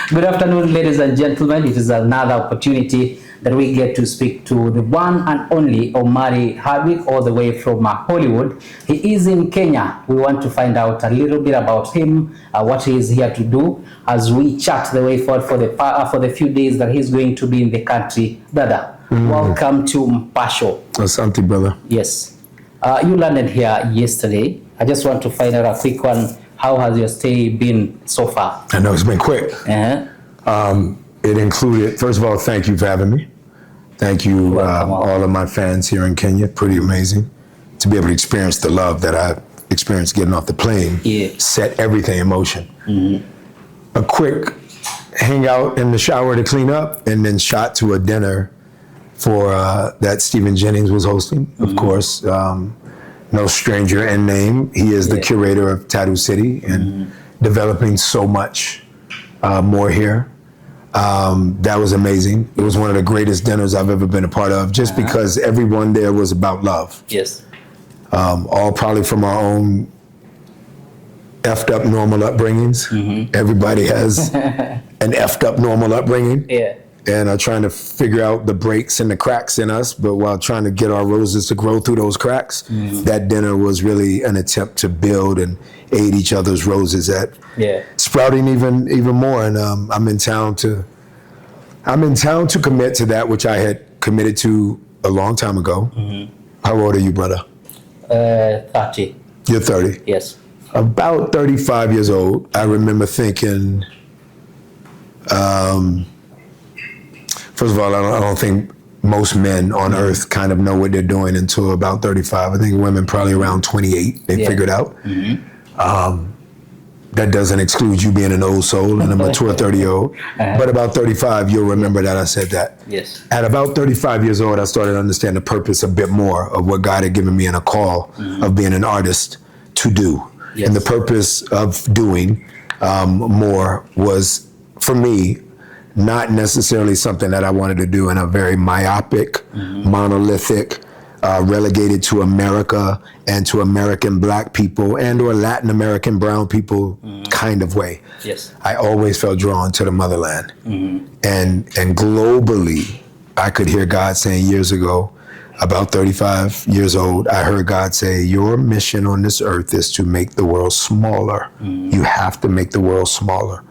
Good afternoon, ladies and gentlemen. It is another opportunity that we get to speak to the one and only Omari Hardwick, all the way from Hollywood. He is in Kenya. We want to find out a little bit about him, what he is here to do, as we chat the way forward for the few days that he's going to be in the country. Brother, welcome to Mpasho. Asante, brother. Yes. You landed here yesterday. I just want to find out a quick one. How has your stay been so far? I know it's been quick. It included, first of all, thank you for having me. Thank you, all of my fans here in Kenya. Pretty amazing to be able to experience the love that I experienced getting off the plane. Yeah. Set everything in motion. A quick hangout in the shower to clean up, and then shot to a dinner for that Stephen Jennings was hosting. Of course, no stranger in name. He is the curator of Tatu City and developing so much more here. That was amazing. It was one of the greatest dinners I've ever been a part of, just because everyone there was about love. Yes. All probably from our own effed up normal upbringings. Everybody has an effed up normal upbringing. Yeah. And are trying to figure out the breaks and the cracks in us, but while trying to get our roses to grow through those cracks, that dinner was really an attempt to build and aid each other's roses at sprouting even more. And I'm in town to commit to that which I had committed to a long time ago. How old are you, brother? 30. You're 30. Yes. About 35 years old. I remember thinking, first of all, I don't think most men on earth kind of know what they're doing until about 35. I think women probably around 28, they figured out. That doesn't exclude you being an old soul and a mature 30-year-old. But about 35, you'll remember that I said that. Yes. At about 35 years old, I started to understand the purpose a bit more of what God had given me in a call of being an artist to do. Yes. And the purpose of doing more was, for me, not necessarily something that I wanted to do in a very myopic, monolithic, relegated to America and to American black people and or Latin American brown people kind of way. Yes. I always felt drawn to the motherland. And globally, I could hear God saying years ago, about 35 years old, I heard God say, your mission on this earth is to make the world smaller. You have to make the world smaller.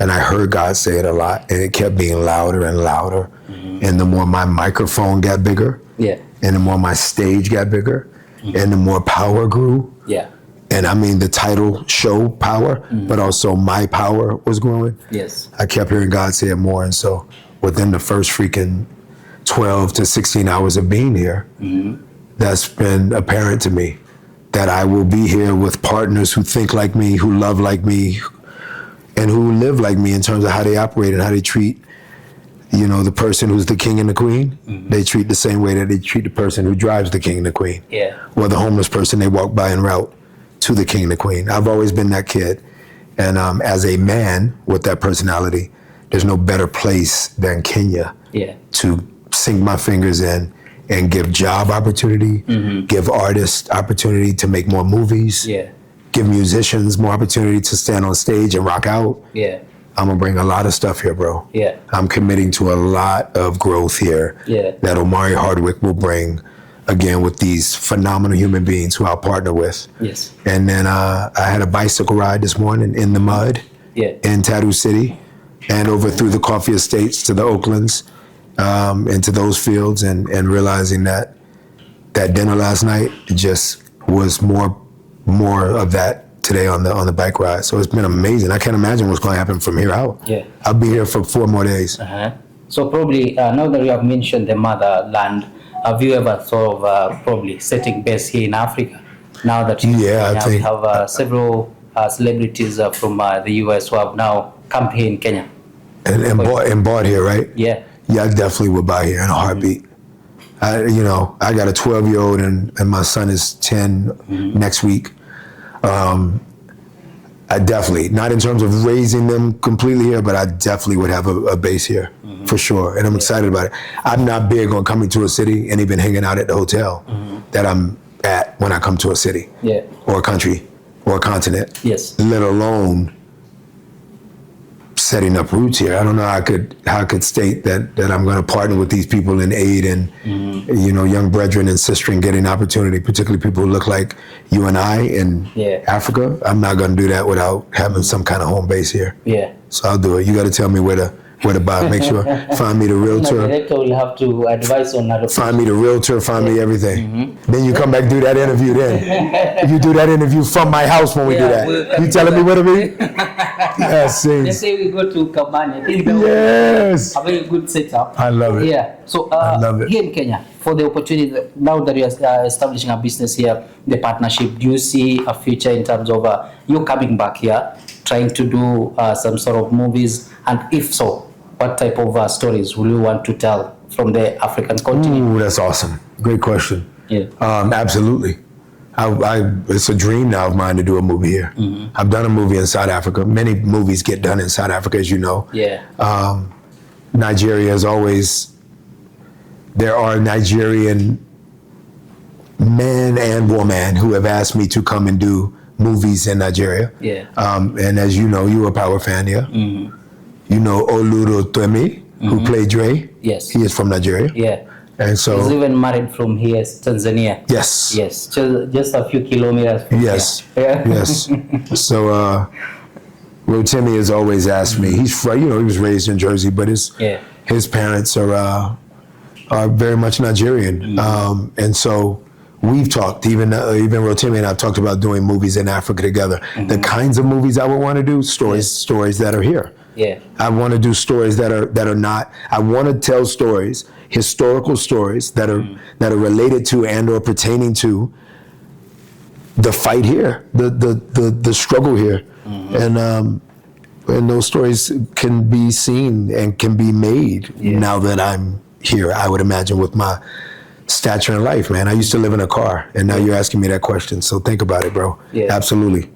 And I heard God say it a lot, and it kept being louder and louder. And the more my microphone got bigger, and the more my stage got bigger, and the more power grew. And I mean the title show power, but also my power was growing. Yes. I kept hearing God say it more, and so within the first freaking 12 to 16 hours of being here, that's been apparent to me that I will be here with partners who think like me, who love like me, and who live like me in terms of how they operate and how they treat, the person who's the king and the queen. They treat the same way that they treat the person who drives the king and the queen. Or the homeless person they walk by en route to the king and the queen. I've always been that kid. And as a man with that personality, there's no better place than Kenya to sink my fingers in and give job opportunity, give artists opportunity to make more movies, give musicians more opportunity to stand on stage and rock out. I'm gonna bring a lot of stuff here, bro. I'm committing to a lot of growth here that Omari Hardwick will bring, again, with these phenomenal human beings who I'll partner with. And then I had a bicycle ride this morning in the mud in Tatu City and over through the coffee estates to the Oaklands, into those fields, and realizing that dinner last night just was more of that today on the bike ride. So it's been amazing. I can't imagine what's going to happen from here out. I'll be here for 4 more days. So probably now that you have mentioned the motherland, have you ever thought of probably setting base here in Africa? Now that we have several celebrities from the US who have now come here in Kenya. And bought here, right? Yeah, I definitely would buy here in a heartbeat. I got a 12-year-old and my son is 10 next week. I definitely, not in terms of raising them completely here, but I definitely would have a base here for sure. And I'm excited about it. I'm not big on coming to a city and even hanging out at the hotel that I'm at when I come to a city or a country or a continent, let alone setting up roots here. I don't know how I could state that I'm going to partner with these people in aid and young brethren and sister in getting opportunity, particularly people who look like you and I in Africa. I'm not going to do that without having some kind of home base here. Yeah. So I'll do it. You got to tell me where to buy. Make sure find me the realtor. The director will have to advise on how to find me the realtor. Find me everything. Then you come back do that interview. Then you do that interview from my house when we do that. You telling me where to be? Yes. Let's say we go to Kabani. I think that Yes. a very good setup. I love it. Yeah. So I love it. here in Kenya, for the opportunity now that you are establishing a business here, the partnership, do you see a future in terms of you coming back here, trying to do some sort of movies, and if so, what type of stories will you want to tell from the African continent? Ooh, that's awesome. Great question. Yeah. Absolutely. It's a dream now of mine to do a movie here. I've done a movie in South Africa. Many movies get done in South Africa, as you know. Yeah. Nigeria is always, there are Nigerian men and women who have asked me to come and do movies in Nigeria. Yeah. And as you know, you're a Power fan, yeah? You know Oluro Twemi, who played Dre? Yes. He is from Nigeria. Yeah. And so he's even married from here, Tanzania. Yes. Yes. Just a few kilometers from Yes. here. Yeah. Yes. So Rotimi has always asked me. He's he was raised in Jersey, but his parents are very much Nigerian. And so we've talked, even Rotimi and I've talked about doing movies in Africa together. The kinds of movies I would want to do, stories that are here. Yeah. I want to do stories that are not. I want to tell stories, historical stories that are related to and or pertaining to the fight here, the struggle here, and those stories can be seen and can be made now that I'm here. I would imagine with my stature in life, man. I used to live in a car, and now you're asking me that question. So think about it, bro. Yeah. Absolutely.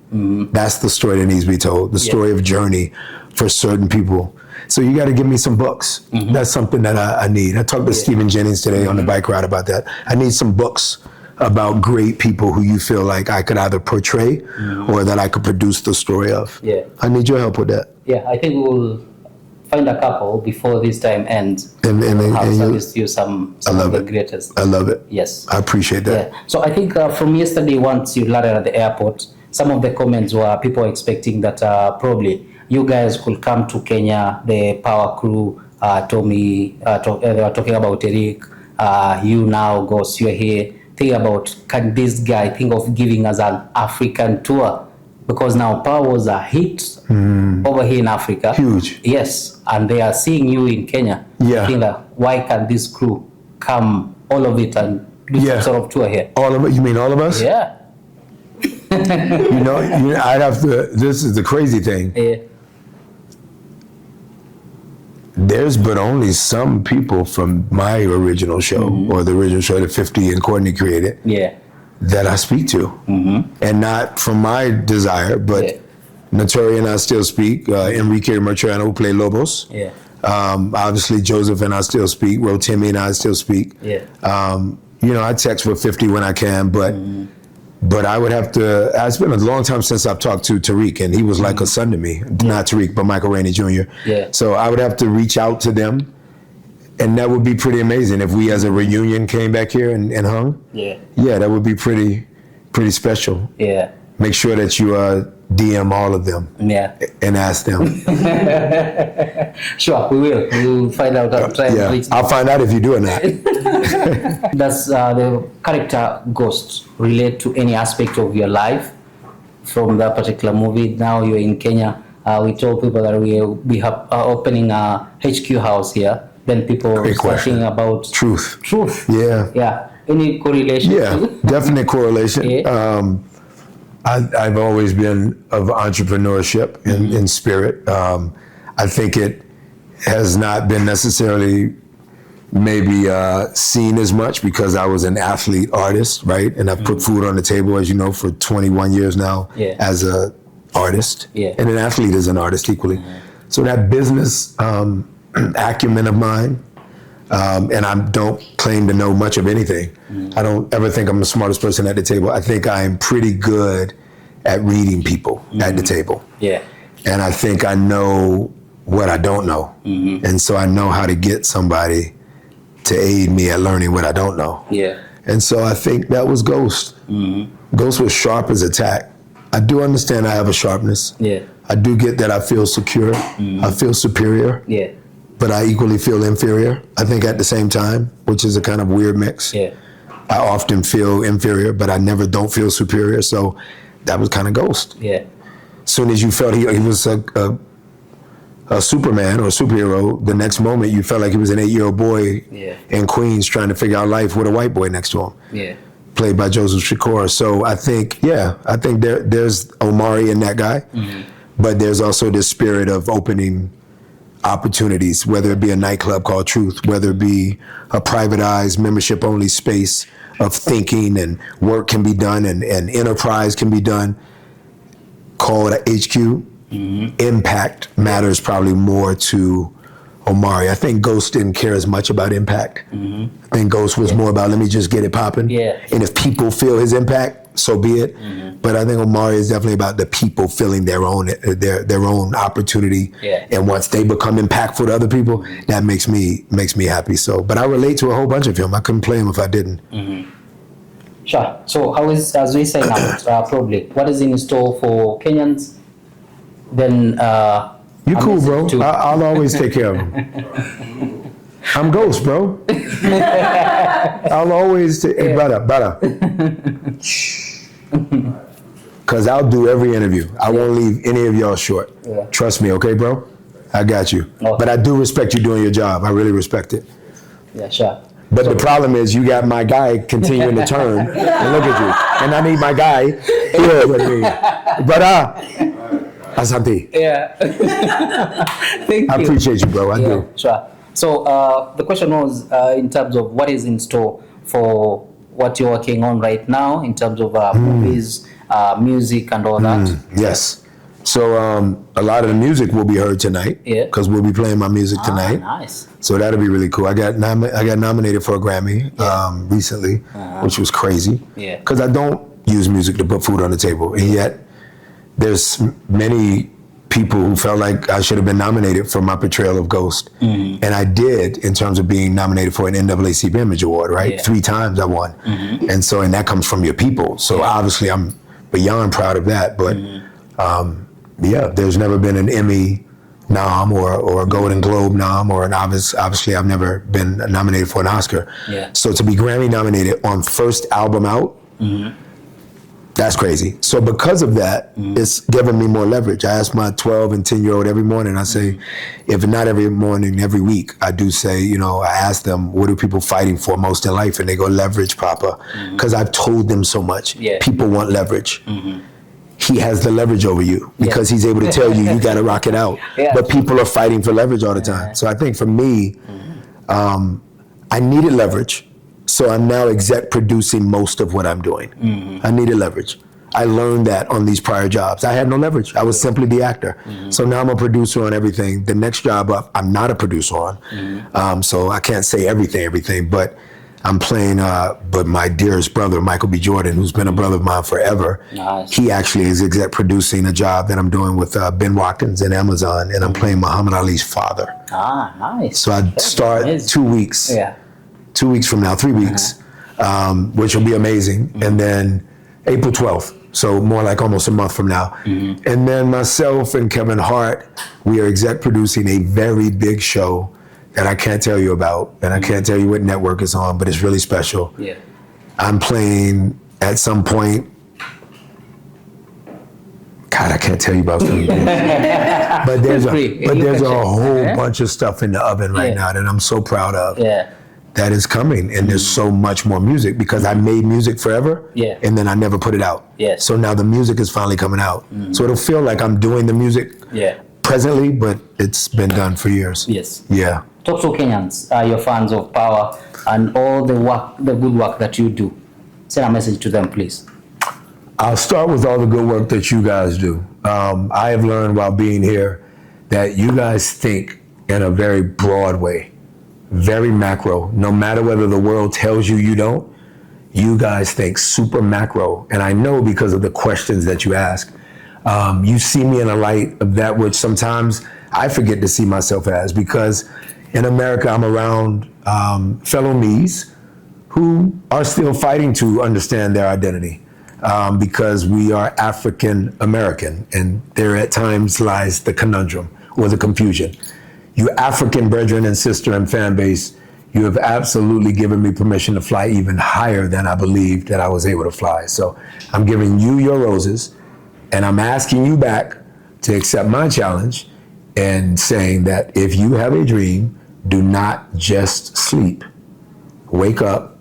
That's the story that needs to be told. The story of journey for certain people. So you got to give me some books. That's something that I need. I talked to Stephen Jennings today on the bike ride about that. I need some books about great people who you feel like I could either portray or that I could produce the story of. Yeah. I need your help with that. Yeah, I think we'll find a couple before this time ends. And service you some of the greatest. I love it. Yes. I appreciate that. Yeah. So I think from yesterday, once you landed at the airport, some of the comments were people expecting that probably you guys could come to Kenya, the power crew, Tommy, they were talking about Eric, you now, Ghost, you're here. Think about, can this guy think of giving us an African tour? Because now power was a hit over here in Africa. Huge. Yes, and they are seeing you in Kenya. Yeah. Think that, why can this crew come, all of it, and do some sort of tour here? All of it? You mean all of us? Yeah. I'd have to, this is the crazy thing. Yeah. There's but only some people from my original show or the original show that 50 and Courtney created that I speak to. And not from my desire, but Notori and I still speak. Enrique Marciano, who played Lobos. Yeah. Obviously Joseph and I still speak. Rotimi and I still speak. Yeah. I text with 50 when I can, but I would have to, it's been a long time since I've talked to Tariq, and he was like a son to me. Not Tariq, but Michael Rainey Jr. Yeah. So I would have to reach out to them, and that would be pretty amazing if we as a reunion came back here and hung. Yeah. Yeah, that would be pretty special. Yeah. Make sure that you DM all of them. Yeah. And ask them. Sure, we will. We'll find out. I'll find out if you do or not. Does the character Ghost relate to any aspect of your life from that particular movie? Now you're in Kenya. We told people that we have opening a HQ house here. Then people talking about truth. Yeah. Yeah. Any correlation? Yeah, definite correlation. Yeah. I've always been of entrepreneurship in spirit. I think it has not been necessarily maybe seen as much because I was an athlete artist, right? And I've put food on the table, as you know, for 21 years now as a artist. Yeah. And an athlete is an artist equally. So that business acumen of mine, and I don't claim to know much of anything. I don't ever think I'm the smartest person at the table. I think I'm pretty good at reading people at the table. Yeah. And I think I know what I don't know. And so I know how to get somebody to aid me at learning what I don't know. Yeah. And so I think that was Ghost. Ghost was sharp as a tack. I do understand I have a sharpness. Yeah. I do get that I feel secure. I feel superior. Yeah. But I equally feel inferior, I think, at the same time, which is a kind of weird mix. Yeah. I often feel inferior, but I never don't feel superior. So that was kind of Ghost. Yeah. As soon as you felt he was a Superman or a superhero, the next moment you felt like he was an 8-year-old boy in Queens trying to figure out life with a white boy next to him. Yeah. Played by Joseph Shakur. So I think there's Omari in that guy, but there's also this spirit of opening opportunities, whether it be a nightclub called Truth, whether it be a privatized membership-only space of thinking and work can be done and enterprise can be done, called a HQ. Impact matters probably more to Omari. I think Ghost didn't care as much about impact. I think Ghost was more about, let me just get it popping. Yeah. And if people feel his impact, so be it. But I think Omari is definitely about the people feeling their own opportunity. Yeah. And once they become impactful to other people, that makes me happy. So, but I relate to a whole bunch of him. I couldn't play him if I didn't. Sure. So how is, as we say now, probably, what is in store for Kenyans? Then You cool, bro. I'll always take care of him. I'm Ghost, bro. I'll always take, hey, brother. Because I'll do every interview. I won't leave any of y'all short. Yeah. Trust me, okay, bro? I got you. Okay. But I do respect you doing your job. I really respect it. Yeah, sure. But the problem is you got my guy continuing to turn and look at you. And I need my guy here with me. Brother. Asante. Yeah. Thank you. I appreciate you, bro. I do. Sure. So the question was in terms of what is in store for what you're working on right now in terms of movies, music, and all that. Yes. So a lot of the music will be heard tonight. Yeah. Because we'll be playing my music tonight. Nice. So that'll be really cool. I got nominated for a Grammy recently, which was crazy. Yeah. Because I don't use music to put food on the table, and yet there's many people who felt like I should have been nominated for my portrayal of Ghost. And I did, in terms of being nominated for an NAACP Image Award, right? 3 times I won. And so, and that comes from your people. So obviously I'm beyond proud of that. But there's never been an Emmy nom or a Golden Globe nom or an obviously I've never been nominated for an Oscar. Yeah. So to be Grammy nominated on first album out, that's crazy. So because of that, it's given me more leverage. I ask my 12 and 10-year-old every morning, I say, if not every morning, every week, I do say, I ask them, what are people fighting for most in life? And they go, leverage, Papa. Because I've told them so much. Yeah. People want leverage. He has the leverage over you because he's able to tell you got to rock it out. But people are fighting for leverage all the time. So I think for me, I needed leverage. So I'm now exec producing most of what I'm doing. I needed leverage. I learned that on these prior jobs. I had no leverage. I was simply the actor. So now I'm a producer on everything. The next job up, I'm not a producer on. So I can't say everything, but I'm playing, but my dearest brother, Michael B. Jordan, who's been a brother of mine forever, he actually is exec producing a job that I'm doing with Ben Watkins and Amazon, and I'm playing Muhammad Ali's father. Nice. So I start 2 weeks. 2 weeks from now, 3 weeks, which will be amazing. And then April 12th, so more like almost a month from now. And then myself and Kevin Hart, we are exec producing a very big show that I can't tell you about, and I can't tell you what network it's on, but it's really special. I'm playing at some point, God, I can't tell you about some things. But there's a whole bunch of stuff in the oven right now that I'm so proud of. That is coming, and there's so much more music because I made music forever, and then I never put it out. So now the music is finally coming out. So it'll feel like I'm doing the music presently, but it's been done for years. Talk to Kenyans, your fans of Power, and all the work, the good work that you do. Send a message to them, please. I'll start with all the good work that you guys do. I have learned while being here that you guys think in a very broad way. Very macro. No matter whether the world tells you you don't, you guys think super macro. And I know because of the questions that you ask. You see me in a light of that which sometimes I forget to see myself as, because in America, I'm around fellow me's who are still fighting to understand their identity, because we are African American, and there at times lies the conundrum or the confusion. You African brethren and sister and fan base, you have absolutely given me permission to fly even higher than I believed that I was able to fly. So I'm giving you your roses, and I'm asking you back to accept my challenge and saying that if you have a dream, do not just sleep. Wake up,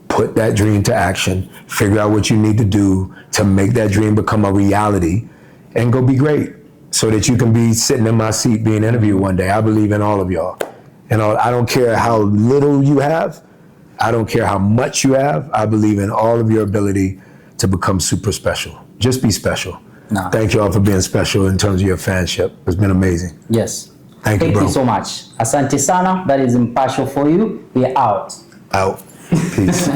put that dream to action, figure out what you need to do to make that dream become a reality, and go be great so that you can be sitting in my seat being interviewed one day. I believe in all of y'all. And I don't care how little you have. I don't care how much you have. I believe in all of your ability to become super special. Just be special. No. Thank you all for being special in terms of your fanship. It's been amazing. Yes. Thank you, bro. Thank you so much. Asante sana. That is Mpasho for you. We are out. Out. Peace.